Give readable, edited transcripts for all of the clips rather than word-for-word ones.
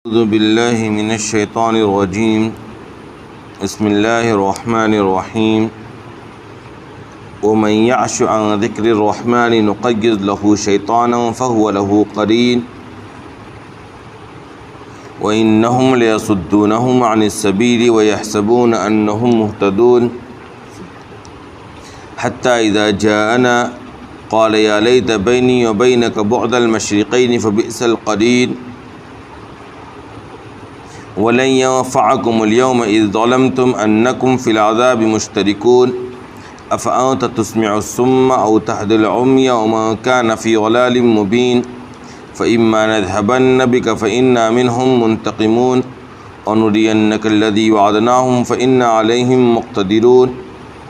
اعوذ باللہ من الشیطان الرجیم بسم اللہ الرحمن الرحیم ومن یعش عن ذکر الرحمن نقیض له شیطانا فهو له قرین وإنهم ليصدونهم عن السبيل ويحسبون أنهم مهتدون حتى إذا جاءنا قال يا ليت بيني وبينك بعد المشرقين فبئس القرين ولن ينفعكم اليوم إذ ظلمتم أنكم في العذاب مشتركون أفأنت تسمع الصم أو تهدي العمي ومن كان في ضلال مبين فإما نذهبن بك فإنا منهم منتقمون ونرينك الذي وعدناهم فإنا عليهم مقتدرون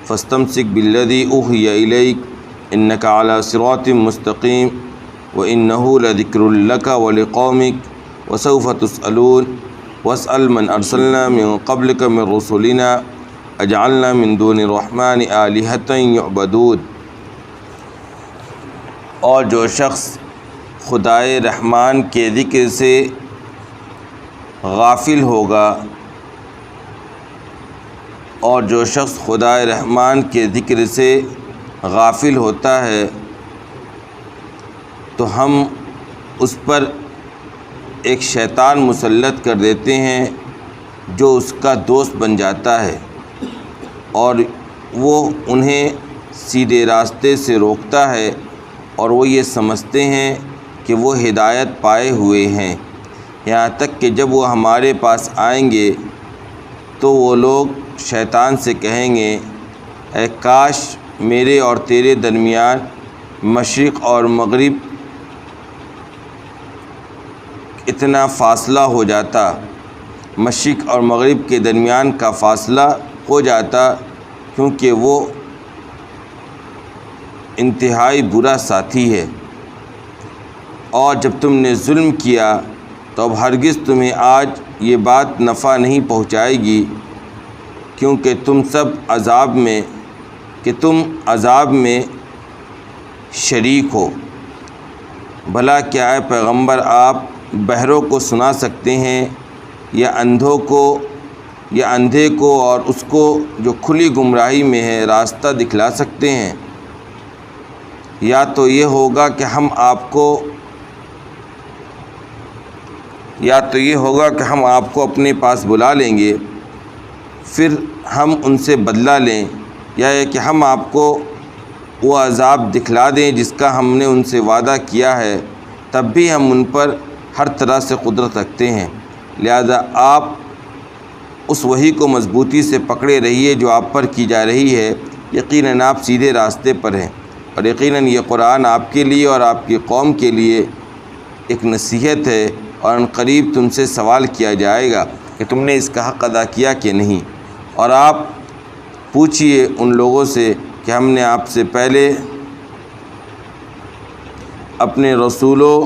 فاستمسك بالذي أوحي إليك إنك على صراط مستقيم وإنه لذكر لك ولقومك وسوف تسألون واسأل من أرسلنا من قبلك من رسلنا أجعلنا من دون الرحمن آلهة يعبدون۔ اور جو شخص خدائے رحمان کے ذکر سے غافل ہوگا، اور جو شخص خدائے رحمان کے ذکر سے غافل ہوتا ہے تو ہم اس پر ایک شیطان مسلط کر دیتے ہیں جو اس کا دوست بن جاتا ہے، اور وہ انہیں سیدھے راستے سے روکتا ہے، اور وہ یہ سمجھتے ہیں کہ وہ ہدایت پائے ہوئے ہیں، یہاں تک کہ جب وہ ہمارے پاس آئیں گے تو وہ لوگ شیطان سے کہیں گے اے کاش میرے اور تیرے درمیان مشرق اور مغرب اتنا فاصلہ ہو جاتا، مشرق اور مغرب کے درمیان کا فاصلہ ہو جاتا، کیونکہ وہ انتہائی برا ساتھی ہے، اور جب تم نے ظلم کیا تو اب ہرگز تمہیں آج یہ بات نفع نہیں پہنچائے گی، کیونکہ تم عذاب میں شریک ہو۔ بھلا کیا ہے پیغمبر آپ بہروں کو سنا سکتے ہیں یا اندھے کو اور اس کو جو کھلی گمراہی میں ہے راستہ دکھلا سکتے ہیں؟ یا تو یہ ہوگا کہ ہم آپ کو اپنے پاس بلا لیں گے، پھر ہم ان سے بدلہ لیں، یا یہ کہ ہم آپ کو وہ عذاب دکھلا دیں جس کا ہم نے ان سے وعدہ کیا ہے، تب بھی ہم ان پر ہر طرح سے قدرت رکھتے ہیں۔ لہذا آپ اس وحی کو مضبوطی سے پکڑے رہیے جو آپ پر کی جا رہی ہے، یقیناً آپ سیدھے راستے پر ہیں، اور یقیناً یہ قرآن آپ کے لیے اور آپ کی قوم کے لیے ایک نصیحت ہے، اور ان قریب تم سے سوال کیا جائے گا کہ تم نے اس کا حق ادا کیا کہ نہیں۔ اور آپ پوچھئے ان لوگوں سے کہ ہم نے آپ سے پہلے اپنے رسولوں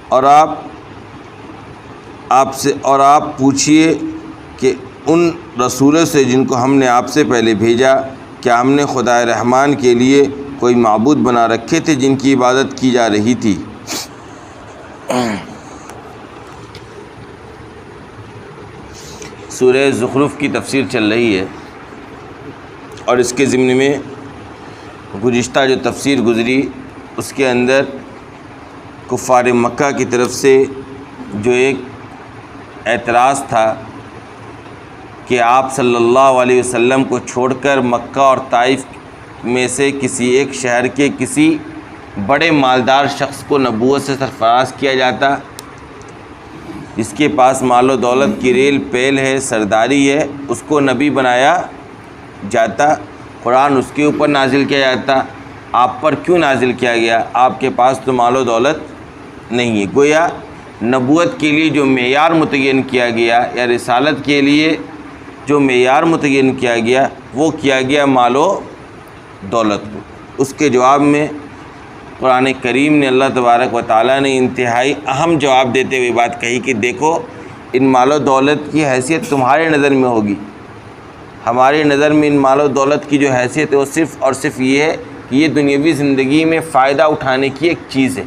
اور آپ پوچھئے کہ ان رسولوں سے جن کو ہم نے آپ سے پہلے بھیجا، کیا ہم نے خدائے رحمان کے لیے کوئی معبود بنا رکھے تھے جن کی عبادت کی جا رہی تھی؟ سورہ زخرف کی تفسیر چل رہی ہے، اور اس کے ضمن میں گزشتہ جو تفسیر گزری اس کے اندر کفار مکہ کی طرف سے جو ایک اعتراض تھا کہ آپ صلی اللہ علیہ وسلم کو چھوڑ کر مکہ اور طائف میں سے کسی ایک شہر کے کسی بڑے مالدار شخص کو نبوت سے سرفراز کیا جاتا، جس کے پاس مال و دولت کی ریل پیل ہے، سرداری ہے، اس کو نبی بنایا جاتا، قرآن اس کے اوپر نازل کیا جاتا۔ آپ پر کیوں نازل کیا گیا؟ آپ کے پاس تو مال و دولت نہیں ہے۔ گویا نبوت کے لیے جو معیار متعین کیا گیا یا رسالت کے لیے جو معیار متعین کیا گیا وہ کیا گیا مال و دولت کو۔ اس کے جواب میں قرآن کریم نے اللہ تبارک و تعالیٰ نے انتہائی اہم جواب دیتے ہوئے بات کہی کہ دیکھو ان مال و دولت کی حیثیت تمہارے نظر میں ہوگی، ہماری نظر میں ان مال و دولت کی جو حیثیت ہے وہ صرف اور صرف یہ ہے کہ یہ دنیاوی زندگی میں فائدہ اٹھانے کی ایک چیز ہے،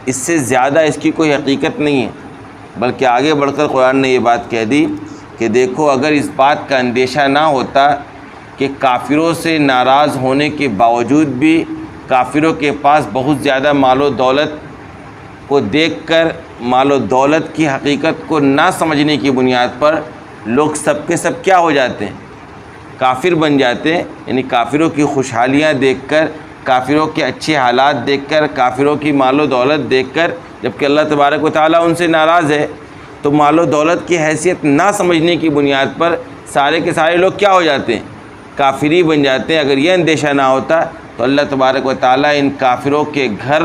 اس سے زیادہ اس کی کوئی حقیقت نہیں ہے۔ بلکہ آگے بڑھ کر قرآن نے یہ بات کہہ دی کہ دیکھو اگر اس بات کا اندیشہ نہ ہوتا کہ کافروں سے ناراض ہونے کے باوجود بھی کافروں کے پاس بہت زیادہ مال و دولت کو دیکھ کر مال و دولت کی حقیقت کو نہ سمجھنے کی بنیاد پر لوگ سب کے سب کیا ہو جاتے ہیں؟ کافر بن جاتے ہیں. یعنی کافروں کی خوشحالیاں دیکھ کر، کافروں کے اچھے حالات دیکھ کر، کافروں کی مال و دولت دیکھ کر، جبکہ اللہ تبارک و تعالیٰ ان سے ناراض ہے، تو مال و دولت کی حیثیت نہ سمجھنے کی بنیاد پر سارے کے سارے لوگ کیا ہو جاتے ہیں؟ کافری بن جاتے ہیں. اگر یہ اندیشہ نہ ہوتا تو اللہ تبارک و تعالیٰ ان کافروں کے گھر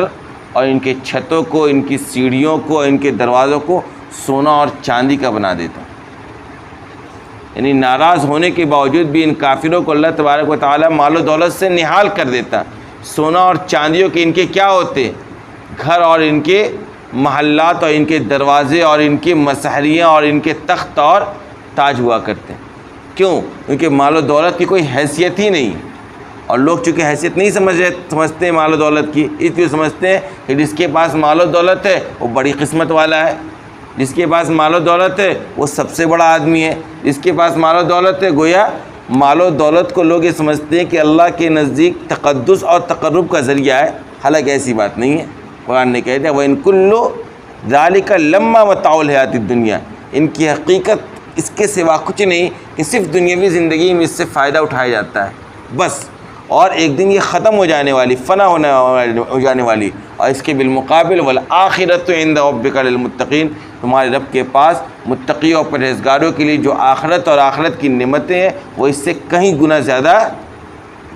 اور ان کے چھتوں کو، ان کی سیڑھیوں کو، ان کے دروازوں کو سونا اور چاندی کا بنا دیتا. یعنی ناراض ہونے کے باوجود بھی ان کافروں کو اللہ تبارک و تعالیٰ مال و دولت سے نہال کر دیتا. سونا اور چاندیوں کے ان کے کیا ہوتے؟ گھر اور ان کے محلات اور ان کے دروازے اور ان کی مسحریاں اور ان کے تخت اور تاج ہوا کرتے ہیں. کیوں؟ کیونکہ مال و دولت کی کوئی حیثیت ہی نہیں. اور لوگ چونکہ حیثیت نہیں سمجھتے ہیں مال و دولت کی، اس لیے سمجھتے ہیں کہ جس کے پاس مال و دولت ہے وہ بڑی قسمت والا ہے، جس کے پاس مال و دولت ہے وہ سب سے بڑا آدمی ہے، جس کے پاس مال و دولت ہے. گویا مال و دولت کو لوگ یہ سمجھتے ہیں کہ اللہ کے نزدیک تقدس اور تقرب کا ذریعہ ہے، حالانکہ ایسی بات نہیں ہے. قرآن نے کہہ دیا وَإِن كُلُّ ذَلِكَ لَمَّا مَتَاعُ الْحَيَاةِ الدُّنْيَا. ان کی حقیقت اس کے سوا کچھ نہیں کہ صرف دنیاوی زندگی میں اس سے فائدہ اٹھایا جاتا ہے بس، اور ایک دن یہ ختم ہو جانے والی، فنا ہو جانے والی. اور اس کے بالمقابل وَالْآخِرَةُ عِندَ رَبِّكَ لِلْمُتَّقِينَ، تمہارے رب کے پاس متقیوں اور پرہیزگاروں کے لیے جو آخرت اور آخرت کی نعمتیں ہیں وہ اس سے کہیں گنا زیادہ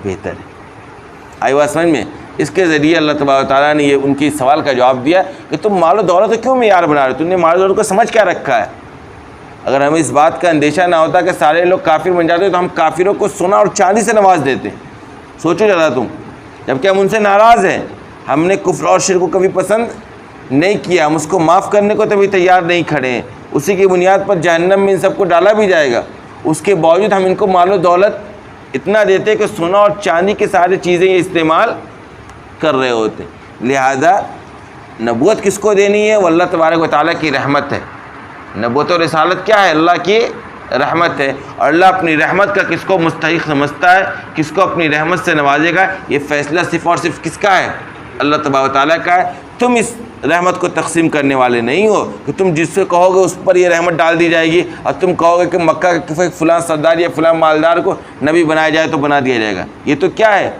بہتر ہے. آئی بات سمجھ میں؟ اس کے ذریعے اللہ تبارک و تعالیٰ نے یہ ان کی سوال کا جواب دیا کہ تم مال و دولت کیوں معیار بنا رہے ہو؟ تم نے مال و دولت کو سمجھ کیا رکھا ہے؟ اگر ہمیں اس بات کا اندیشہ نہ ہوتا کہ سارے لوگ کافر بن جاتے تو ہم کافروں کو سونا اور چاندی سے نواز دیتے. سوچو ذرا تم، جبکہ ہم ان سے ناراض ہیں، ہم نے کفر اور شرک کو کبھی پسند نہیں کیا، ہم اس کو معاف کرنے کو تبھی تیار نہیں کھڑے ہیں، اسی کی بنیاد پر جہنم میں ان سب کو ڈالا بھی جائے گا. اس کے باوجود ہم ان کو مال و دولت اتنا دیتے کہ سونا اور چاندی کی ساری چیزیں یہ استعمال کر رہے ہوتے. لہذا نبوت کس کو دینی ہے؟ وہ اللہ تبارک و تعالیٰ کی رحمت ہے. نبوت و رسالت کیا ہے؟ اللہ کی رحمت ہے. اور اللہ اپنی رحمت کا کس کو مستحق سمجھتا ہے، کس کو اپنی رحمت سے نوازے گا، یہ فیصلہ صرف اور صرف کس کا ہے؟ اللہ تبارک و تعالیٰ کا ہے. تم اس رحمت کو تقسیم کرنے والے نہیں ہو کہ تم جس سے کہو گے اس پر یہ رحمت ڈال دی جائے گی، اور تم کہو گے کہ مکہ کے فلاں سردار یا فلاں مالدار کو نبی بنایا جائے تو بنا دیا جائے گا. یہ تو کیا ہے؟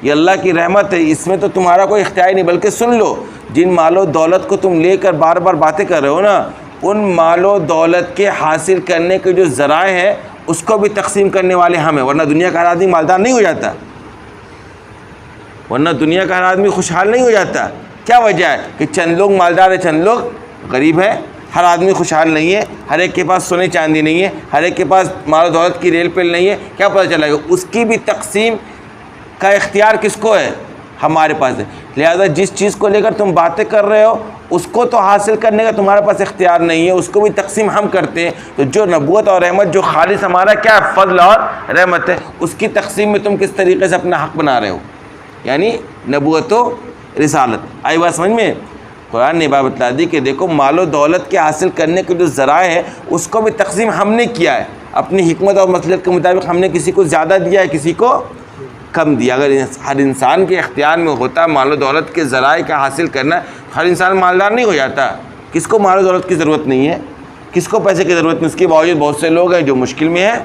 یہ اللہ کی رحمت ہے. اس میں تو تمہارا کوئی اختیار نہیں. بلکہ سن لو، جن مال و دولت کو تم لے کر بار بار باتیں کر رہے ہو نا، ان مال و دولت کے حاصل کرنے کے جو ذرائع ہیں اس کو بھی تقسیم کرنے والے ہم ہیں. ورنہ دنیا کا ہر آدمی مالدار نہیں ہو جاتا، ورنہ دنیا کا ہر آدمی خوشحال نہیں ہو جاتا. کیا وجہ ہے؟ کہ چند لوگ مالدار ہیں، چند لوگ غریب ہیں. ہر آدمی خوشحال نہیں ہے، ہر ایک کے پاس سونے چاندی نہیں ہے، ہر ایک کے پاس مال و دولت کی ریل پیل نہیں ہے. کیا پتہ چلا گا؟ اس کی بھی تقسیم کا اختیار کس کو ہے؟ ہمارے پاس ہے. لہذا جس چیز کو لے کر تم باتیں کر رہے ہو اس کو تو حاصل کرنے کا تمہارے پاس اختیار نہیں ہے، اس کو بھی تقسیم ہم کرتے ہیں. تو جو نبوت اور رحمت، جو خالص ہمارا کیا فضل اور رحمت ہے، اس کی تقسیم میں تم کس طریقے سے اپنا حق بنا رہے ہو، یعنی نبوت و رسالت. آئی بات سمجھ میں؟ قرآن نے بات بتلا دی کہ دیکھو مال و دولت کے حاصل کرنے کے جو ذرائع ہیں اس کو بھی تقسیم ہم نے کیا ہے. اپنی حکمت اور مصلحت کے مطابق ہم نے کسی کو زیادہ دیا ہے، کسی کو کم دیا. اگر ہر انسان کے اختیار میں ہوتا مال و دولت کے ذرائع کا حاصل کرنا، ہر انسان مالدار نہیں ہو جاتا. کس کو مال و دولت کی ضرورت نہیں ہے، کس کو پیسے کی ضرورت نہیں. اس کے باوجود بہت سے لوگ ہیں جو مشکل میں ہیں،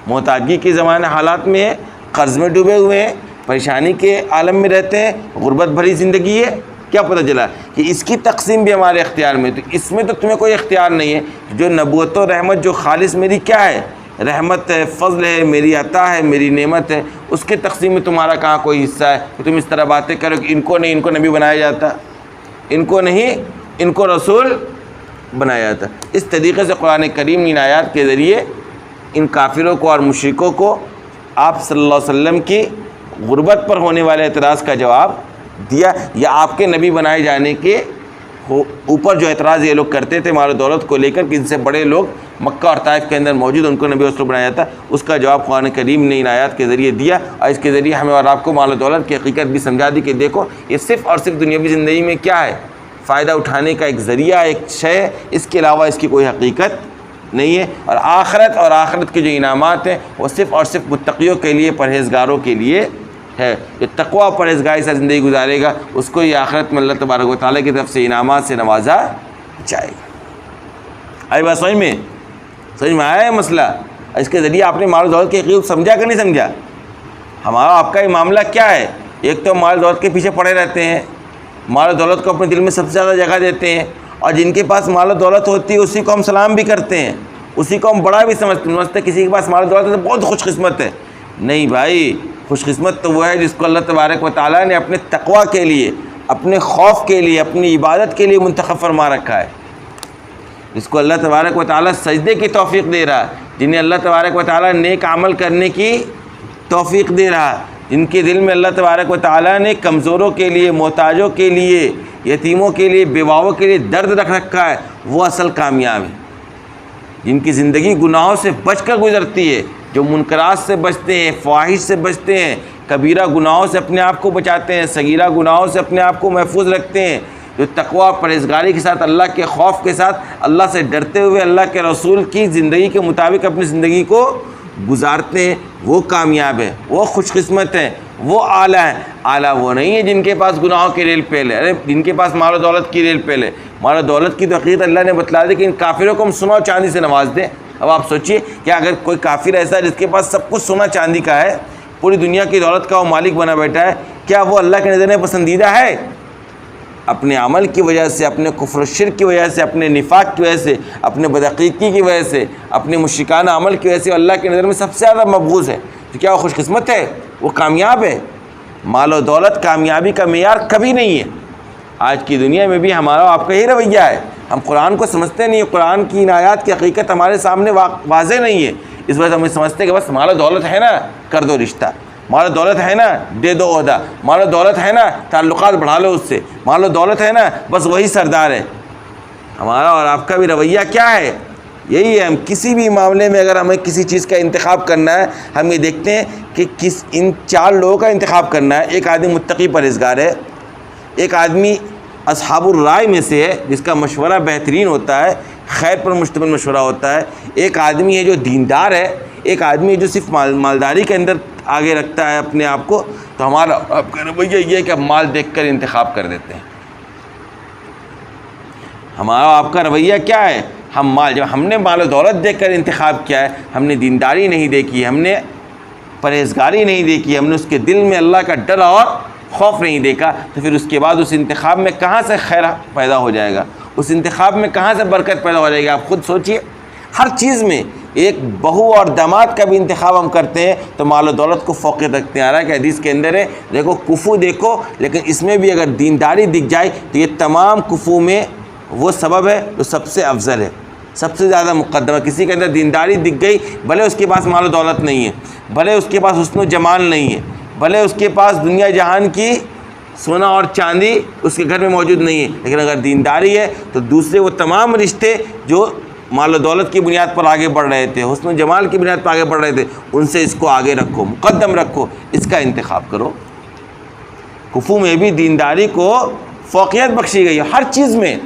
محتاجی کے زمانے حالات میں ہیں، قرض میں ڈوبے ہوئے ہیں، پریشانی کے عالم میں رہتے ہیں، غربت بھری زندگی ہے. کیا پتہ چلا کہ اس کی تقسیم بھی ہمارے اختیار میں. تو اس میں تو تمہیں کوئی اختیار نہیں ہے. جو نبوت و رحمت، جو خالص میری کیا ہے؟ رحمت ہے، فضل ہے، میری عطا ہے، میری نعمت ہے، اس کی تقسیم میں تمہارا کہاں کوئی حصہ ہے کہ تم اس طرح باتیں کرو کہ ان کو نہیں، ان کو نبی بنایا جاتا، ان کو نہیں، ان کو رسول بنایا جاتا. اس طریقے سے قرآن کریم ان آیات کے ذریعے ان کافروں کو اور مشرکوں کو آپ صلی اللہ علیہ وسلم کی غربت پر ہونے والے اعتراض کا جواب دیا، یا آپ کے نبی بنائے جانے کے اوپر جو اعتراض یہ لوگ کرتے تھے مال و دولت کو لے کر کہ ان سے بڑے لوگ مکہ اور طائف کے اندر موجود، ان کو نبی رسول بنایا جاتا، اس کا جواب قرآن کریم نے ان آیات کے ذریعے دیا. اور اس کے ذریعے ہمیں اور آپ کو مال و دولت کی حقیقت بھی سمجھا دی کہ دیکھو یہ صرف اور صرف دنیاوی زندگی میں کیا ہے؟ فائدہ اٹھانے کا ایک ذریعہ، ایک شے ہے، اس کے علاوہ اس کی کوئی حقیقت نہیں ہے۔ اور آخرت کے جو انعامات ہیں وہ صرف اور صرف متقیوں کے لیے، پرہیزگاروں کے لیے ہے۔ جو تقویٰ اور پرہیزگاری سے زندگی گزارے گا اس کو یہ آخرت میں اللہ تبارک و تعالیٰ کی طرف سے انعامات سے نوازا جائے گا۔ آئی بات سمجھ میں آیا ہے مسئلہ؟ اس کے ذریعے آپ نے مال و دولت کے حقیقت سمجھا کہ نہیں سمجھا؟ ہمارا آپ کا یہ معاملہ کیا ہے؟ ایک تو مال و دولت کے پیچھے پڑے رہتے ہیں، مال و دولت کو اپنے دل میں سب سے زیادہ جگہ دیتے ہیں، اور جن کے پاس مال و دولت ہوتی ہے اسی کو ہم سلام بھی کرتے ہیں، اسی کو ہم بڑا بھی سمجھتے ہیں۔ کسی کے پاس مال و دولت ہے تو بہت خوش قسمت ہے۔ نہیں بھائی، خوش قسمت تو وہ ہے جس کو اللہ تبارک و تعالیٰ نے اپنے تقویٰ کے لیے، اپنے خوف کے لیے، اپنی عبادت کے لیے منتخب فرما رکھا ہے، جس کو اللہ تبارک و تعالیٰ سجدے کی توفیق دے رہا ہے، جنہیں اللہ تبارک و تعالیٰ نیک عمل کرنے کی توفیق دے رہا ہے، جن کے دل میں اللہ تبارک و تعالیٰ نے کمزوروں کے لیے، محتاجوں کے لیے، یتیموں کے لیے، بیواؤں کے لیے درد رکھ رکھا ہے، وہ اصل کامیاب ہے۔ جن کی زندگی گناہوں سے بچ کر گزرتی ہے، جو منکرات سے بچتے ہیں، فواحش سے بچتے ہیں، کبیرہ گناہوں سے اپنے آپ کو بچاتے ہیں، صغیرہ گناہوں سے اپنے آپ کو محفوظ رکھتے ہیں، جو تقویٰ پرہیزگاری کے ساتھ، اللہ کے خوف کے ساتھ، اللہ سے ڈرتے ہوئے اللہ کے رسول کی زندگی کے مطابق اپنی زندگی کو گزارتے ہیں، وہ کامیاب ہے، وہ خوش قسمت ہیں، وہ اعلیٰ ہیں۔ اعلیٰ وہ نہیں ہے جن کے پاس گناہوں کی ریل پیل ہے، ارے جن کے پاس مال و دولت کی ریل پیل ہے۔ مال و دولت کی تو حقیقت اللہ نے بتلا دی کہ ان کافروں کو ہم سونا اور چاندی سے نواز دیں۔ اب آپ سوچئے کہ اگر کوئی کافر ایسا ہے جس کے پاس سب کچھ سونا چاندی کا ہے، پوری دنیا کی دولت کا وہ مالک بنا بیٹھا ہے، کیا وہ اللہ کے نظر میں پسندیدہ ہے؟ اپنے عمل کی وجہ سے، اپنے کفر و شرک کی وجہ سے، اپنے نفاق کی وجہ سے، اپنے بدعقیدگی کی وجہ سے، اپنے مشرکانہ عمل کی وجہ سے اللہ کے نظر میں سب سے زیادہ مبغوض ہے، تو کیا وہ خوش قسمت ہے؟ وہ کامیاب ہے؟ مال و دولت کامیابی کا معیار کبھی نہیں ہے۔ آج کی دنیا میں بھی ہمارا آپ کا یہی رویہ ہے، ہم قرآن کو سمجھتے نہیں، قرآن کی ان آیات کی حقیقت ہمارے سامنے واضح نہیں ہے، اس وجہ سے ہم سمجھتے ہیں کہ بس مال و دولت ہے نا کر دو رشتہ، مال و دولت ہے نا دے دو عہدہ، مال و دولت ہے نا تعلقات بڑھا لو اس سے، مال و دولت ہے نا بس وہی سردار ہے۔ ہمارا اور آپ کا بھی رویہ کیا ہے؟ یہی ہے، ہم کسی بھی معاملے میں اگر ہمیں کسی چیز کا انتخاب کرنا ہے، ہم یہ دیکھتے ہیں کہ ان چار لوگوں کا انتخاب کرنا ہے۔ ایک آدمی متقی پرہیزگار ہے، ایک آدمی اصحاب الرائے میں سے ہے جس کا مشورہ بہترین ہوتا ہے، خیر پر مشتمل مشورہ ہوتا ہے، ایک آدمی ہے جو دیندار ہے، ایک آدمی ہے جو صرف مالداری کے اندر آگے رکھتا ہے اپنے آپ کو۔ تو ہمارا آپ کا رویہ یہ ہے کہ ہم مال دیکھ کر انتخاب کر دیتے ہیں۔ ہمارا آپ کا رویہ کیا ہے؟ جب ہم نے مال و دولت دیکھ کر انتخاب کیا ہے، ہم نے دینداری نہیں دیکھی، ہم نے پرہیزگاری نہیں دیکھی، ہم نے اس کے دل میں اللہ کا ڈر اور خوف نہیں دیکھا، تو پھر اس کے بعد اس انتخاب میں کہاں سے خیر پیدا ہو جائے گا؟ اس انتخاب میں کہاں سے برکت پیدا ہو جائے گی؟ آپ خود سوچئے، ہر چیز میں ایک بہو اور داماد کا بھی انتخاب ہم کرتے ہیں تو مال و دولت کو فوقیت رکھتے ہیں۔ آ رہا ہے کہ حدیث کے اندر ہے، دیکھو کفو دیکھو، لیکن اس میں بھی اگر دینداری دکھ جائے تو یہ تمام کفو میں وہ سبب ہے جو سب سے افضل ہے، سب سے زیادہ مقدمہ۔ کسی کے اندر دینداری دکھ گئی، بھلے اس کے پاس مال و دولت نہیں ہے، بھلے اس کے پاس حسن و جمال نہیں ہے، بھلے اس کے پاس دنیا جہان کی سونا اور چاندی اس کے گھر میں موجود نہیں ہے، لیکن اگر دینداری ہے تو دوسرے وہ تمام رشتے جو مال و دولت کی بنیاد پر آگے بڑھ رہے تھے، حسن و جمال کی بنیاد پر آگے بڑھ رہے تھے، ان سے اس کو آگے رکھو، مقدم رکھو، اس کا انتخاب کرو۔ کفو میں بھی دینداری کو فوقیت بخشی گئی ہے، ہر چیز میں۔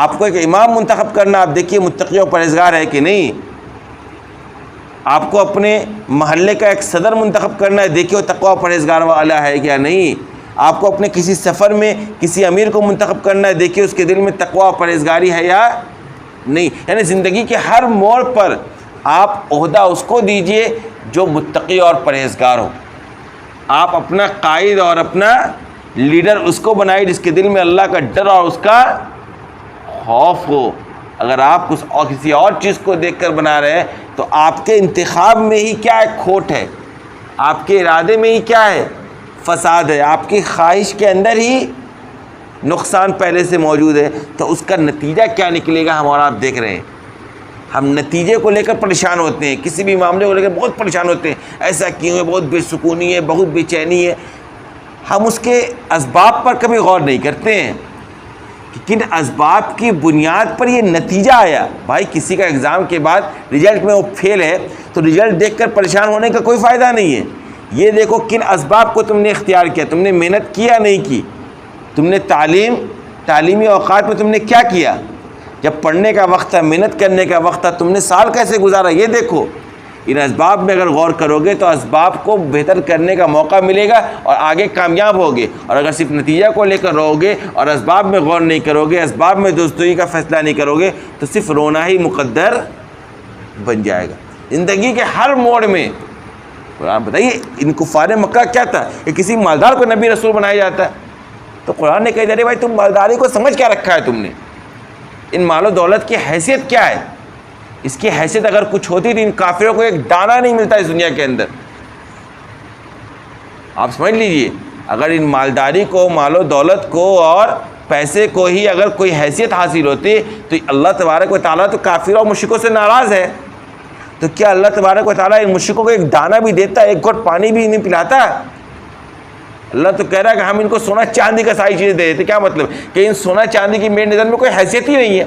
آپ کو ایک امام منتخب کرنا، آپ دیکھیے متقی و پرہیزگار ہے کہ نہیں۔ آپ کو اپنے محلے کا ایک صدر منتخب کرنا ہے، دیکھیے وہ تقویٰ پرہیزگار والا ہے کیا نہیں۔ آپ کو اپنے کسی سفر میں کسی امیر کو منتخب کرنا ہے، دیکھیے اس کے دل میں تقویٰ پرہیزگاری ہے یا نہیں۔ یعنی زندگی کے ہر موڑ پر آپ عہدہ اس کو دیجئے جو متقی اور پرہیزگار ہو۔ آپ اپنا قائد اور اپنا لیڈر اس کو بنائے جس کے دل میں اللہ کا ڈر اور اس کا خوف ہو۔ اگر آپ کسی اور چیز کو دیکھ کر بنا رہے ہیں تو آپ کے انتخاب میں ہی کیا ہے کھوٹ ہے، آپ کے ارادے میں ہی کیا ہے فساد ہے، آپ کی خواہش کے اندر ہی نقصان پہلے سے موجود ہے۔ تو اس کا نتیجہ کیا نکلے گا ہم اور آپ دیکھ رہے ہیں۔ ہم نتیجے کو لے کر پریشان ہوتے ہیں، کسی بھی معاملے کو لے کر بہت پریشان ہوتے ہیں، ایسا کیوں ہے، بہت بے سکونی ہے، بہت بے چینی ہے۔ ہم اس کے اسباب پر کبھی غور نہیں کرتے ہیں کہ کن اسباب کی بنیاد پر یہ نتیجہ آیا۔ بھائی کسی کا ایگزام کے بعد رزلٹ میں وہ فیل ہے تو رزلٹ دیکھ کر پریشان ہونے کا کوئی فائدہ نہیں ہے۔ یہ دیکھو کن اسباب کو تم نے اختیار کیا، تم نے محنت کی یا نہیں کی، تم نے تعلیم تعلیمی اوقات میں تم نے کیا کیا؟ جب پڑھنے کا وقت تھا، محنت کرنے کا وقت تھا، تم نے سال کیسے گزارا یہ دیکھو۔ ان اسباب میں اگر غور کرو گے تو اسباب کو بہتر کرنے کا موقع ملے گا اور آگے کامیاب ہوگے۔ اور اگر صرف نتیجہ کو لے کر رہو گے اور اسباب میں غور نہیں کرو گے، اسباب میں دوستوئی کا فیصلہ نہیں کرو گے، تو صرف رونا ہی مقدر بن جائے گا زندگی کے ہر موڑ میں۔ قرآن بتائیے ان کفار مکہ کیا تھا کہ کسی مالدار کو نبی رسول بنایا جاتا ہے، تو قرآن نے کہا ارے بھائی تم مالداری کو سمجھ کیا رکھا ہے تم نے؟ ان مال و دولت کی حیثیت کیا ہے؟ اس کی حیثیت اگر کچھ ہوتی تو ان کافروں کو ایک دانہ نہیں ملتا اس دنیا کے اندر۔ آپ سمجھ لیجئے، اگر ان مالداری کو، مال و دولت کو اور پیسے کو ہی اگر کوئی حیثیت حاصل ہوتی تو اللہ تبارک و تعالیٰ تو کافروں اور مشرکوں سے ناراض ہے، تو کیا اللہ تبارک و تعالیٰ ان مشرکوں کو ایک دانہ بھی دیتا، ایک گھٹ پانی بھی نہیں پلاتا؟ اللہ تو کہہ رہا ہے کہ ہم ان کو سونا چاندی کا ساری چیزیں دے دیتے۔ کیا مطلب؟ کہ ان سونا چاندی کی میرے نظر میں کوئی حیثیت ہی نہیں ہے۔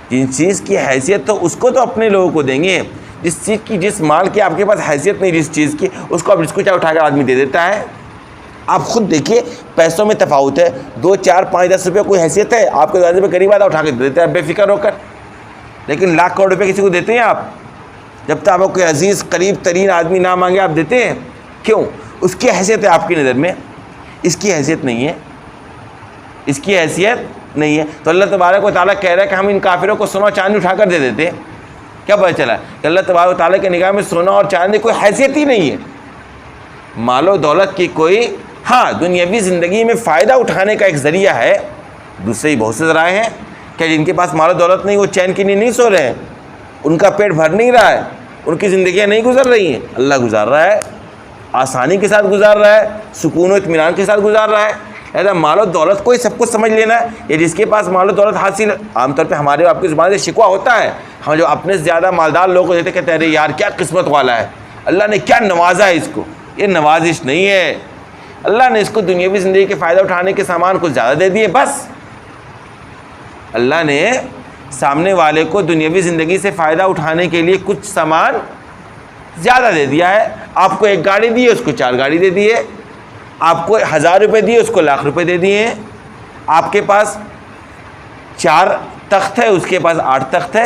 جن چیز کی حیثیت تو اس کو تو اپنے لوگوں کو دیں گے، جس چیز کی، جس مال کی آپ کے پاس حیثیت نہیں جس چیز کی، اس کو آپ جس کو چاہے اٹھا کر آدمی دے دیتا ہے۔ آپ خود دیکھیے پیسوں میں تفاوت ہے، 2 4 5 10 روپے کوئی حیثیت ہے، آپ کے دروازے پہ قریب آتا اٹھا کے دے دیتے ہیں بے فکر ہو کر۔ لیکن لاکھ کروڑ روپے کسی کو دیتے ہیں آپ؟ جب تک آپ کو کوئی عزیز قریب ترین آدمی نہ مانگے آپ دیتے ہیں؟ کیوں؟ اس کی حیثیت ہے آپ کی نظر میں، اس کی حیثیت نہیں ہے، اس کی حیثیت نہیں ہے۔ تو اللہ تبارک و تعالیٰ کہہ رہا ہے کہ ہم ان کافروں کو سونا چاندی اٹھا کر دے دیتے ہیں۔ کیا پتہ چلا کہ اللہ تبارک و تعالیٰ کی نگاہ میں سونا اور چاندی کوئی حیثیت ہی نہیں ہے، مال و دولت کی کوئی، ہاں دنیاوی زندگی میں فائدہ اٹھانے کا ایک ذریعہ ہے۔ دوسرے ہی بہت سے ذرائع ہیں کہ جن کے پاس مال و دولت نہیں، وہ چین کی نیند نہیں سو رہے ہیں، ان کا پیٹ بھر نہیں رہا ہے، ان کی زندگیاں نہیں گزر رہی ہیں، اللہ گزار رہا ہے، آسانی کے ساتھ گزار رہا ہے، سکون و اطمینان کے ساتھ گزار رہا ہے۔ لہٰذا مال و دولت کو ہی سب کچھ سمجھ لینا ہے، یا جس کے پاس مال و دولت حاصل، عام طور پہ ہمارے آپ کی زبان سے شکوہ ہوتا ہے، ہم جو اپنے سے زیادہ مالدار لوگوں کو دیتے کہتے ہیں ارے یار کیا قسمت والا ہے، اللہ نے کیا نوازا ہے اس کو۔ یہ نوازش نہیں ہے، اللہ نے اس کو دنیاوی زندگی کے فائدہ اٹھانے کے سامان کچھ زیادہ دے دیے، بس اللہ نے سامنے والے کو دنیاوی زندگی سے فائدہ اٹھانے کے لیے کچھ سامان زیادہ دے دیا ہے۔ آپ کو 1 گاڑی دی ہے، اس کو 4 گاڑی دے دی ہے، آپ کو 1000 روپے دیے، اس کو لاکھ روپے دے دیے ہیں، آپ کے پاس 4 تخت ہے، اس کے پاس 8 تخت ہے،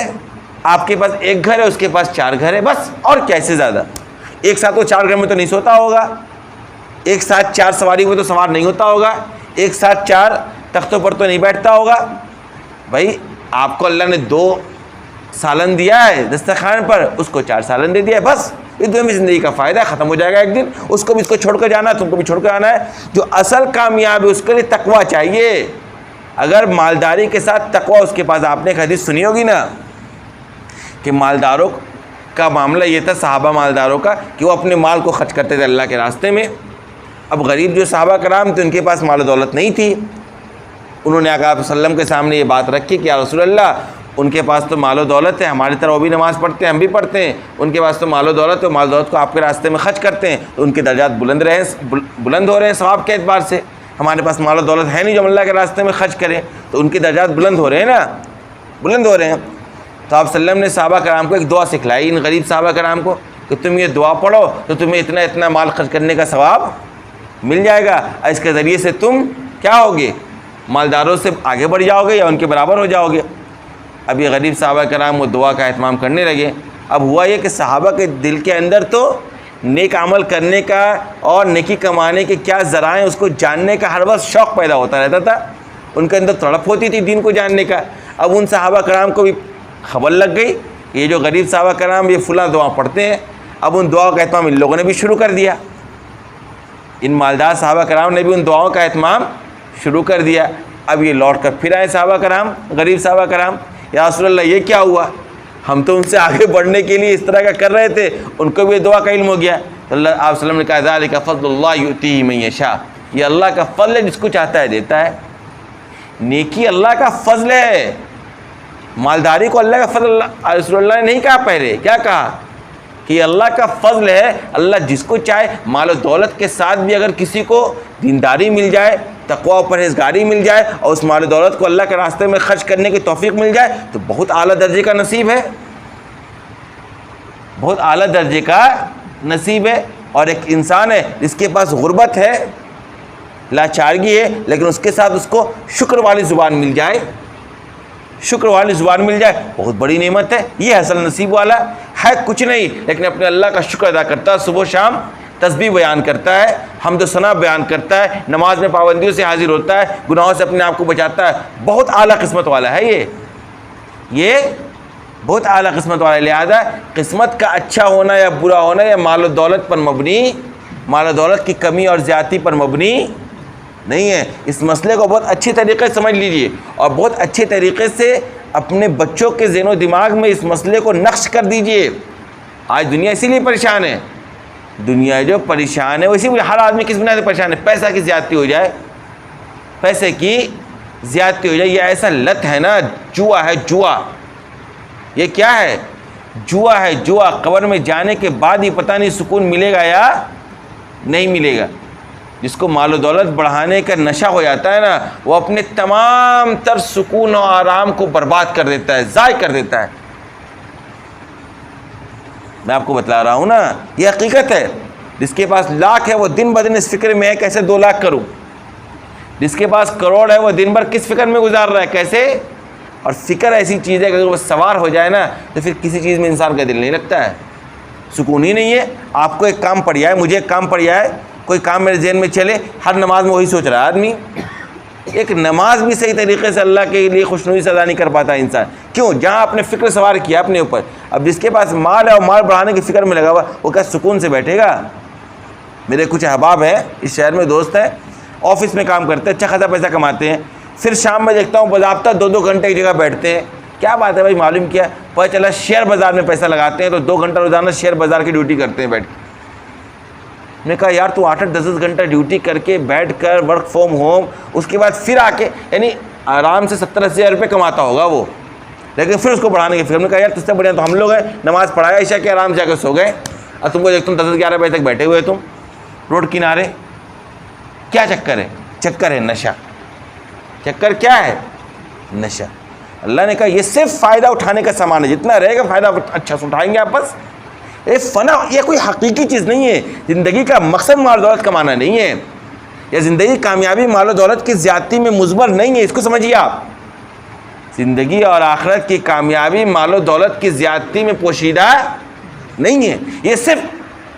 آپ کے پاس 1 گھر ہے، اس کے پاس 4 گھر ہے، بس اور کیسے زیادہ؟ ایک ساتھ وہ 4 گھر میں تو نہیں سوتا ہوگا، ایک ساتھ 4 سواری میں تو سوار نہیں ہوتا ہوگا، ایک ساتھ 4 تختوں پر تو نہیں بیٹھتا ہوگا۔ بھائی آپ کو اللہ نے 2 سالن دیا ہے دسترخوان پر، اس کو 4 سالن دے دیا ہے، بس یہ دنیا زندگی کا فائدہ ہے، ختم ہو جائے گا ایک دن، اس کو بھی اس کو چھوڑ کر جانا ہے، تم کو بھی چھوڑ کر آنا ہے۔ جو اصل کامیاب ہے اس کے لیے تقویٰ چاہیے۔ اگر مالداری کے ساتھ تقویٰ اس کے پاس، آپ نے ایک حدیث سنی ہوگی نا کہ مالداروں کا معاملہ یہ تھا، صحابہ مالداروں کا، کہ وہ اپنے مال کو خرچ کرتے تھے اللہ کے راستے میں۔ اب غریب جو صحابہ کرام تھے ان کے پاس مال و دولت نہیں تھی، انہوں نے آقا صلی اللہ علیہ وسلم کے سامنے یہ بات رکھی کہ یا رسول اللہ ان کے پاس تو مال و دولت ہے، ہماری طرح وہ بھی نماز پڑھتے ہیں، ہم بھی پڑھتے ہیں، ان کے پاس تو مال و دولت ہے، مال و دولت کو آپ کے راستے میں خرچ کرتے ہیں تو ان کے درجات بلند ہو رہے ہیں ثواب کے اعتبار سے۔ ہمارے پاس مال و دولت ہے نہیں جو ہم اللہ کے راستے میں خرچ کریں، تو ان کے درجات بلند ہو رہے ہیں نا، بلند ہو رہے ہیں۔ تو آپ صلی اللہ علیہ وسلم نے صحابہ کرام کو ایک دعا سکھلائی، ان غریب صحابہ کرام کو، کہ تم یہ دعا پڑھو تو تمہیں اتنا مال خرچ کرنے کا ثواب مل جائے گا، اور اس کے ذریعے سے تم کیا ہوگے؟ مالداروں سے آگے بڑھ جاؤ گے یا ان کے برابر ہو جاؤ گے۔ اب یہ غریب صحابہ کرام وہ دعا کا اہتمام کرنے لگے۔ اب ہوا یہ کہ صحابہ کے دل کے اندر تو نیک عمل کرنے کا اور نیکی کمانے کے کیا ذرائع اس کو جاننے کا ہر وقت شوق پیدا ہوتا رہتا تھا، ان کے اندر تڑپ ہوتی تھی دین کو جاننے کا۔ اب ان صحابہ کرام کو بھی خبر لگ گئی کہ یہ جو غریب صحابہ کرام یہ فلاں دعا پڑھتے ہیں، اب ان دعاؤں کا اہتمام ان لوگوں نے بھی شروع کر دیا، ان مالدار صحابہ کرام نے بھی ان دعاؤں کا اہتمام شروع کر دیا۔ اب یہ لوٹ کر پھر آئے صحابہ کرام، غریب صحابہ کرام، یا رسول اللہ یہ کیا ہوا؟ ہم تو ان سے آگے بڑھنے کے لیے اس طرح کا کر رہے تھے، ان کو بھی یہ دعا کا علم ہو گیا۔ تو اللہ آپ صلی اللہ علیہ وسلم نے کہا ذالک فضل اللہ یؤتیہ من یشاء، یہ اللہ کا فضل ہے، جس کو چاہتا ہے دیتا ہے۔ نیکی اللہ کا فضل ہے، مالداری کو اللہ کا فضل رسول اللہ نے نہیں کہا، پہلے کیا کہا کہ یہ اللہ کا فضل ہے، اللہ جس کو چاہے مال و دولت کے ساتھ بھی اگر کسی کو دینداری مل جائے، تقویٰ و پرہیزگاری مل جائے اور اس مال و دولت کو اللہ کے راستے میں خرچ کرنے کی توفیق مل جائے تو بہت اعلیٰ درجے کا نصیب ہے، بہت اعلیٰ درجے کا نصیب ہے۔ اور ایک انسان ہے جس کے پاس غربت ہے، لاچارگی ہے، لیکن اس کے ساتھ اس کو شکر والی زبان مل جائے، شکر والی زبان مل جائے، بہت بڑی نعمت ہے۔ یہ اصل نصیب والا ہے، کچھ نہیں لیکن اپنے اللہ کا شکر ادا کرتا ہے، صبح و شام تسبیح بیان کرتا ہے، حمد و ثنا بیان کرتا ہے، نماز میں پابندیوں سے حاضر ہوتا ہے، گناہوں سے اپنے آپ کو بچاتا ہے، بہت اعلیٰ قسمت والا ہے یہ بہت اعلیٰ قسمت والا ہے۔ لہٰذا قسمت کا اچھا ہونا یا برا ہونا یا مال و دولت پر مبنی، مال و دولت کی کمی اور زیادتی پر مبنی نہیں ہے۔ اس مسئلے کو بہت اچھی طریقے سے سمجھ لیجئے اور بہت اچھے طریقے سے اپنے بچوں کے ذہن و دماغ میں اس مسئلے کو نقش کر دیجئے۔ آج دنیا اسی لیے پریشان ہے، دنیا جو پریشان ہے وہ اسی لیے، ہر آدمی کس بنا سے پریشان ہے، پیسہ کی زیادتی ہو جائے، پیسے کی زیادتی ہو جائے۔ یہ ایسا لت ہے نا، جوا ہے جوا، یہ کیا ہے؟ جوا ہے جوا۔ قبر میں جانے کے بعد ہی پتہ نہیں سکون ملے گا یا نہیں ملے گا۔ جس کو مال و دولت بڑھانے کا نشہ ہو جاتا ہے نا، وہ اپنے تمام تر سکون و آرام کو برباد کر دیتا ہے، ضائع کر دیتا ہے۔ میں آپ کو بتلا رہا ہوں نا، یہ حقیقت ہے۔ جس کے پاس لاکھ ہے وہ دن بدن اس فکر میں ہے کیسے 2 لاکھ کروں، جس کے پاس کروڑ ہے وہ دن بھر کس فکر میں گزار رہا ہے، کیسے۔ اور فکر ایسی چیز ہے کہ اگر وہ سوار ہو جائے نا تو پھر کسی چیز میں انسان کا دل نہیں لگتا ہے، سکون ہی نہیں ہے۔ آپ کو ایک کام پڑ جائے، مجھے ایک کام پڑ جائے، کوئی کام میرے ذہن میں چلے، ہر نماز میں وہی سوچ رہا ہے آدمی، ایک نماز بھی صحیح طریقے سے اللہ کے لیے خوشنودی سے ادا نہیں کر پاتا انسان۔ کیوں؟ جہاں آپ نے فکر سوار کیا اپنے اوپر۔ اب جس کے پاس مال ہے اور مال بڑھانے کی فکر میں لگا ہوا، وہ کیا سکون سے بیٹھے گا؟ میرے کچھ احباب ہیں اس شہر میں، دوست ہیں، آفس میں کام کرتے ہیں، اچھا خاصا پیسہ کماتے ہیں، پھر شام میں دیکھتا ہوں باضابطہ 2 گھنٹے ایک جگہ بیٹھتے ہیں۔ کیا بات ہے بھائی؟ معلوم کیا، پتہ چلا شیئر بازار میں پیسہ لگاتے ہیں، تو 2 گھنٹہ روزانہ شیئر بازار کی ڈیوٹی کرتے ہیں بیٹھ کے۔ میں نے کہا یار تو 8-10 گھنٹہ ڈیوٹی کر کے بیٹھ کر ورک فرام ہوم، اس کے بعد پھر آ کے یعنی آرام سے 70-80 ہزار روپے کماتا ہوگا وہ، لیکن پھر اس کو بڑھانے کی فکر میں کہا یار تجھ سے بڑھیا تو ہم لوگ ہیں، نماز پڑھایا عشاء کے آرام سے جا کے سو گئے، اور تم کو دیکھتا ہوں 10-11 بجے تک بیٹھے ہوئے تم روڈ کنارے۔ کیا چکر ہے؟ چکر ہے نشہ۔ چکر کیا ہے؟ نشہ۔ اللہ نے کہا یہ صرف فائدہ اٹھانے کا سامان ہے، جتنا رہے گا فائدہ اچھا سے اٹھائیں گے آپ بس۔ یہ فنا، یہ کوئی حقیقی چیز نہیں ہے۔ زندگی کا مقصد مال و دولت کمانا نہیں ہے، یا زندگی کامیابی مال و دولت کی زیادتی میں مضمر نہیں ہے، اس کو سمجھیے آپ۔ زندگی اور آخرت کی کامیابی مال و دولت کی زیادتی میں پوشیدہ نہیں ہے، یہ صرف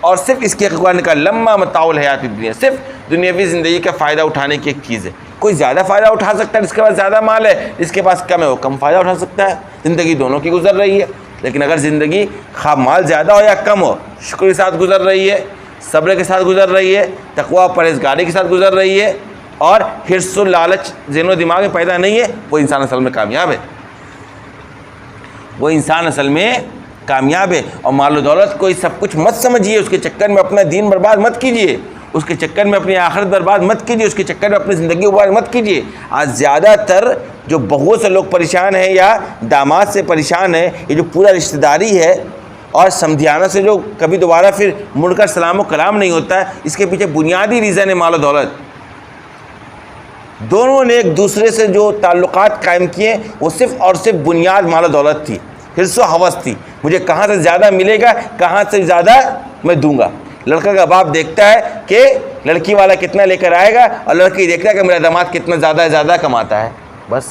اور صرف اس کے قرآن کا لمحہ متاع الحیات الدنیا، صرف دنیاوی زندگی کا فائدہ اٹھانے کی ایک چیز ہے۔ کوئی زیادہ فائدہ اٹھا سکتا ہے جس کے پاس زیادہ مال ہے، جس کے پاس کم ہے وہ کم فائدہ اٹھا سکتا ہے۔ زندگی دونوں کی گزر رہی ہے، لیکن اگر زندگی خواہ مال زیادہ ہو یا کم ہو، شکر کے ساتھ گزر رہی ہے، صبر کے ساتھ گزر رہی ہے، تقویٰ پرہیزگاری کے ساتھ گزر رہی ہے، اور حرص و لالچ ذہن و دماغ میں پیدا نہیں ہے، وہ انسان اصل میں کامیاب ہے، وہ انسان اصل میں کامیاب ہے۔ اور مال و دولت کوئی سب کچھ مت سمجھیے، اس کے چکر میں اپنا دین برباد مت کیجیے، اس کے چکر میں اپنی آخرت برباد مت کیجیے، اس کے چکر میں اپنی زندگی برباد مت کیجیے۔ آج زیادہ تر جو بہوؤں سے لوگ پریشان ہیں یا داماد سے پریشان ہیں، یہ جو پورا رشتہ داری ہے اور سمدھیانہ سے جو کبھی دوبارہ پھر مڑ کر سلام و کلام نہیں ہوتا ہے، اس کے پیچھے بنیادی ریزن ہے مال و دولت۔ دونوں نے ایک دوسرے سے جو تعلقات قائم کیے وہ صرف اور صرف بنیاد مال و دولت تھی، حرص و ہوس تھی، مجھے کہاں سے زیادہ ملے گا، کہاں سے زیادہ میں دوں گا۔ لڑکا کا باپ دیکھتا ہے کہ لڑکی والا کتنا لے کر آئے گا، اور لڑکی دیکھتا ہے کہ میرا داماد کتنا زیادہ کماتا ہے، بس۔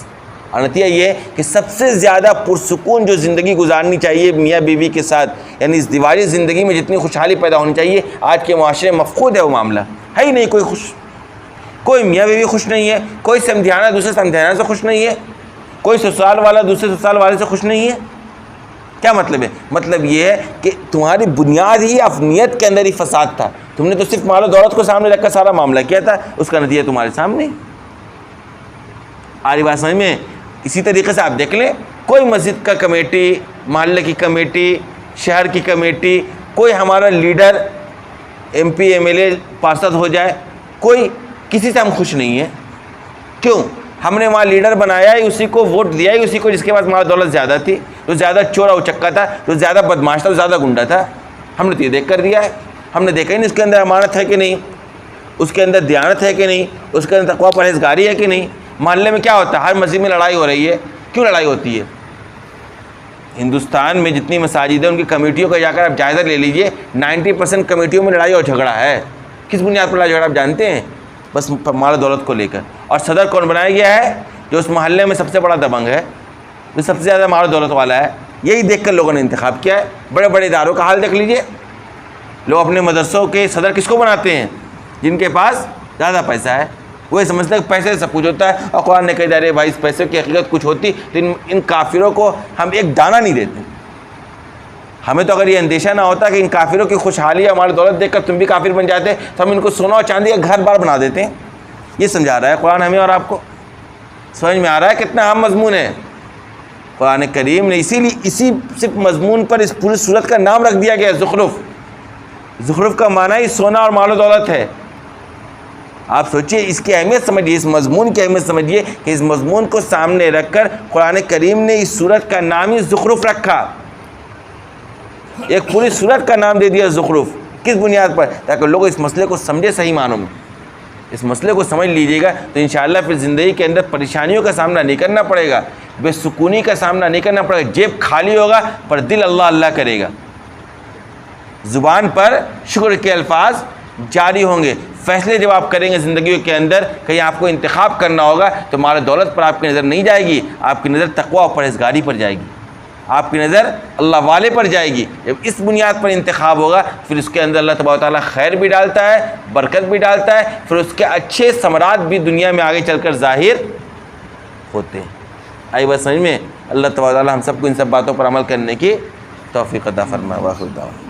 اور نتیجہ یہ کہ سب سے زیادہ پرسکون جو زندگی گزارنی چاہیے میاں بیوی کے ساتھ، یعنی اس دیواری زندگی میں جتنی خوشحالی پیدا ہونی چاہیے، آج کے معاشرے میں مفقود ہے وہ معاملہ، ہے ہی نہیں کوئی خوش، کوئی میاں بیوی خوش نہیں ہے، کوئی سمدھیانہ دوسرے سمدھیانہ سے خوش نہیں ہے، کوئی سسرال والا دوسرے سسرال والے سے خوش نہیں ہے۔ کیا مطلب ہے؟ مطلب یہ ہے کہ تمہاری بنیاد ہی افنیت کے اندر ہی فساد تھا، تم نے تو صرف مال و دولت کو سامنے رکھ کر سارا معاملہ کیا تھا، اس کا نتیجہ تمہارے سامنے۔ آری بات سمجھ میں؟ اسی طریقے سے آپ دیکھ لیں، کوئی مسجد کا کمیٹی، محلے کی کمیٹی، شہر کی کمیٹی، کوئی ہمارا leader M P M L A پارشد ہو جائے، کوئی کسی سے ہم خوش نہیں ہیں۔ کیوں؟ ہم نے وہاں لیڈر بنایا ہی اسی کو، ووٹ دیا ہی اسی کو جس کے پاس مال دولت زیادہ تھی، جو زیادہ چورا اچکا تھا، جو زیادہ بدماش تھا، جو زیادہ گنڈا تھا۔ ہم نے تو یہ دیکھ کر دیا ہے، ہم نے دیکھا ہی نہیں اس کے اندر امانت ہے کہ نہیں، اس کے اندر دیانت ہے کہ نہیں، اس کے اندر تقویٰ پرہیزگاری ہے کہ نہیں۔ محلے میں کیا ہوتا ہے؟ ہر مسجد میں لڑائی ہو رہی ہے، کیوں لڑائی ہوتی ہے؟ ہندوستان میں جتنی مساجد ہیں ان کی کمیٹیوں کا جا کر آپ جائزہ لے لیجئے، 90% کمیٹیوں میں لڑائی اور جھگڑا ہے۔ کس بنیاد پر لڑائی جھگڑا آپ جانتے ہیں؟ بس مال و دولت کو لے کر. اور صدر کون بنایا گیا ہے؟ جو اس محلے میں سب سے بڑا دبنگ ہے، جو سب سے زیادہ مال و دولت والا ہے. یہی دیکھ کر لوگوں نے انتخاب کیا ہے. بڑے بڑے اداروں کا حال دیکھ لیجئے، لوگ اپنے مدرسوں کے صدر کس کو بناتے ہیں؟ جن کے پاس زیادہ پیسہ ہے. وہ یہ سمجھتے ہیں کہ پیسے سے سب کچھ ہوتا ہے، اور قرآن نے کہا ارے بھائی اس پیسے کی حقیقت کچھ ہوتی تو ان کافروں کو ہم ایک دانہ نہیں دیتے. ہمیں تو اگر یہ اندیشہ نہ ہوتا کہ ان کافروں کی خوشحالی اور مال و دولت دیکھ کر تم بھی کافر بن جاتے تو ہم ان کو سونا اور چاندی کا گھر بار بنا دیتے ہیں. یہ سمجھا رہا ہے قرآن ہمیں اور آپ کو. سمجھ میں آ رہا ہے کتنا اہم مضمون ہے. قرآن کریم نے اسی لیے اسی صرف مضمون پر اس پوری صورت کا نام رکھ دیا گیا زخرف. زخرف کا معنی ہی سونا اور مال و دولت ہے. آپ سوچئے اس کی اہمیت سمجھیے، اس مضمون کی اہمیت سمجھیے کہ اس مضمون کو سامنے رکھ کر قرآن کریم نے اس صورت کا نام ہی زخرف رکھا. ایک پوری صورت کا نام دے دیا زخرف. کس بنیاد پر؟ تاکہ لوگ اس مسئلے کو سمجھے صحیح معنوں میں. اس مسئلے کو سمجھ لیجئے گا تو انشاءاللہ پھر زندگی کے اندر پریشانیوں کا سامنا نہیں کرنا پڑے گا، بے سکونی کا سامنا نہیں کرنا پڑے گا. جیب خالی ہوگا پر دل اللہ اللہ کرے گا. زبان پر شکر کے الفاظ جاری ہوں گے. فیصلے جب آپ کریں گے زندگیوں کے اندر، کہیں آپ کو انتخاب کرنا ہوگا تو مال و دولت پر آپ کی نظر نہیں جائے گی، آپ کی نظر تقوی اور پرہیزگاری پر جائے گی، آپ کی نظر اللہ والے پر جائے گی. جب اس بنیاد پر انتخاب ہوگا پھر اس کے اندر اللہ تبارک و تعالیٰ خیر بھی ڈالتا ہے، برکت بھی ڈالتا ہے، پھر اس کے اچھے ثمرات بھی دنیا میں آگے چل کر ظاہر ہوتے ہیں. آئی بات سمجھ میں؟ اللہ تبارک و تعالیٰ ہم سب کو ان سب باتوں پر عمل کرنے کی توفیق عطا فرمائے. واخر دعوانا